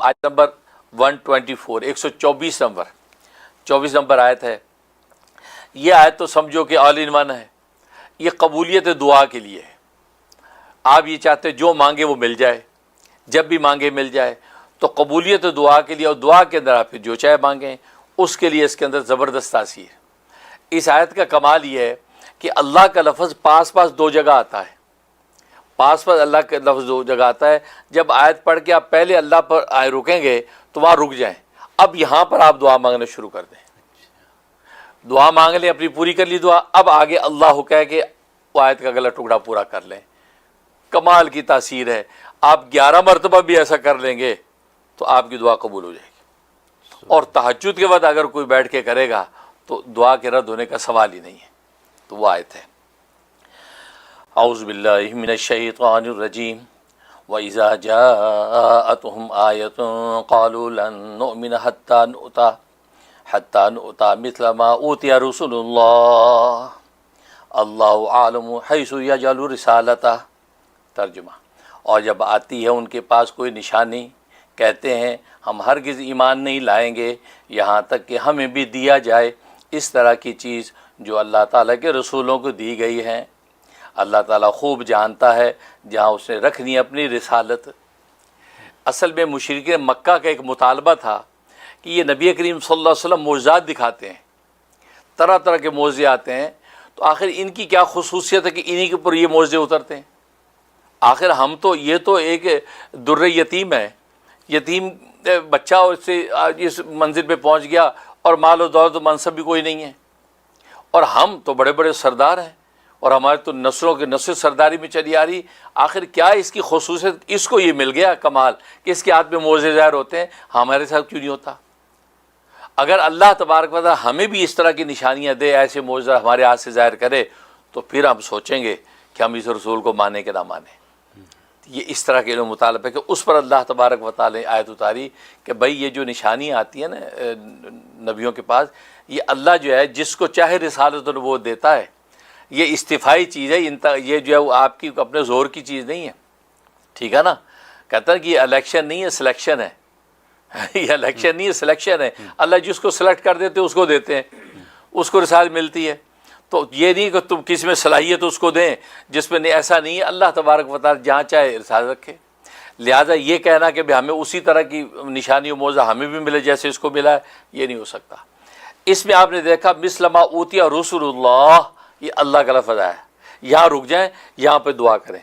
آیت number 124 124 number آیت ہے. یہ آیت تو سمجھو کہ آل ان ون ہے. یہ قبولیت دعا کے لیے ہے. آپ یہ چاہتے جو مانگے وہ مل جائے، جب بھی مانگے مل جائے. تو قبولیت دعا کے لیے، اور دعا کے اندر آپ جو چاہے مانگیں اس کے لیے اس کے اندر زبردست تاثیر. اس آیت کا کمال یہ ہے کہ اللہ کا لفظ پاس پاس دو جگہ آتا ہے. پاس پاس اللہ کا لفظ دو جگہ آتا ہے. جب آیت پڑھ کے آپ پہلے اللہ پر رکیں گے تو وہاں رک جائیں. اب یہاں پر آپ دعا مانگنا شروع کر دیں. دعا مانگ لیں، اپنی پوری کر لی دعا. اب آگے اللہ کہہ کے وہ آیت کا اگلا ٹکڑا پورا کر لیں. کمال کی تاثیر ہے. آپ 11 مرتبہ بھی ایسا کر لیں گے تو آپ کی دعا قبول ہو جائے گی. اور تہجد کے وقت اگر کوئی بیٹھ کے کرے گا تو دعا کے رد ہونے کا سوال ہی نہیں ہے. تو وہ آیت ہے. اعوذ باللہ من الشیطان الرجیم. وَإِذَا جَاءَتْهُمْ آیَةٌ قَالُوا لَن نُؤْمِنَ حَتَّى نُؤْتَى مِثْلَ مَا أُوتِیَ رُسُلُ اللَّهِ اللَّهُ أَعْلَمُ حَيْثُ يَجْعَلُ رِسَالَتَهُ. ترجمہ. اور جب آتی ہے ان کے پاس کوئی نشانی، کہتے ہیں ہم ہرگز ایمان نہیں لائیں گے یہاں تک کہ ہمیں بھی دیا جائے اس طرح کی چیز جو اللہ تعالیٰ کے رسولوں کو دی گئی ہیں. اللہ تعالیٰ خوب جانتا ہے جہاں اس نے رکھنی ہے اپنی رسالت. اصل میں مشرکین مکہ کا ایک مطالبہ تھا کہ یہ نبی کریم صلی اللہ علیہ وسلم معجزات دکھاتے ہیں، طرح طرح کے معجزے آتے ہیں، تو آخر ان کی کیا خصوصیت ہے کہ انہی کے اوپر یہ معجزے اترتے ہیں؟ آخر ہم تو یہ تو ایک در یتیم ہے، یتیم بچہ اس سے اس منزل پہ پہنچ گیا اور مال و دولت و منصب بھی کوئی نہیں ہے، اور ہم تو بڑے بڑے سردار ہیں اور ہمارے تو نسلوں کے نسل سرداری میں چلی آ رہی. آخر کیا اس کی خصوصیت؟ اس کو یہ مل گیا کمال کہ اس کے ہاتھ میں معجزے ظاہر ہوتے ہیں، ہمارے ساتھ کیوں نہیں ہوتا؟ اگر اللہ تبارک و تعالیٰ ہمیں بھی اس طرح کی نشانیاں دے، ایسے معجزہ ہمارے ہاتھ سے ظاہر کرے، تو پھر ہم سوچیں گے کہ ہم اس رسول کو مانیں کہ نہ مانیں. یہ اس طرح کے علم مطالب ہے کہ اس پر اللہ تبارک و تعالیٰ نے آیت اتاری کہ بھائی یہ جو نشانیاں آتی ہیں نا نبیوں کے پاس، یہ اللہ جو ہے جس کو چاہے رسالت و نبوت دیتا ہے. یہ استفائی چیز ہے، یہ جو ہے وہ آپ کی اپنے زور کی چیز نہیں ہے. ٹھیک ہے نا؟ کہتا ہے کہ یہ الیکشن نہیں ہے، سلیکشن ہے. یہ الیکشن نہیں ہے، سلیکشن ہے. اللہ جس کو سلیکٹ کر دیتے اس کو دیتے ہیں، اس کو رسالت ملتی ہے. تو یہ نہیں کہ تم کس میں صلاحیت اس کو دیں جس میں نہیں، ایسا نہیں ہے. اللہ تبارک و تعالیٰ جہاں چاہے رسالت رکھے. لہٰذا یہ کہنا کہ ہمیں اسی طرح کی نشانی و معجزہ ہمیں بھی ملے جیسے اس کو ملا ہے، یہ نہیں ہو سکتا. اس میں آپ نے دیکھا مثل ما اوتی رسول اللہ، یہ اللہ کا لفظ ہے. یہاں رک جائیں، یہاں پہ دعا کریں،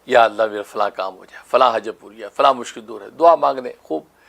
یا اللہ میرا فلاں کام ہو جائے، فلاں حاجت پوری ہے، فلاں مشکل دور ہے. دعا مانگنے خوب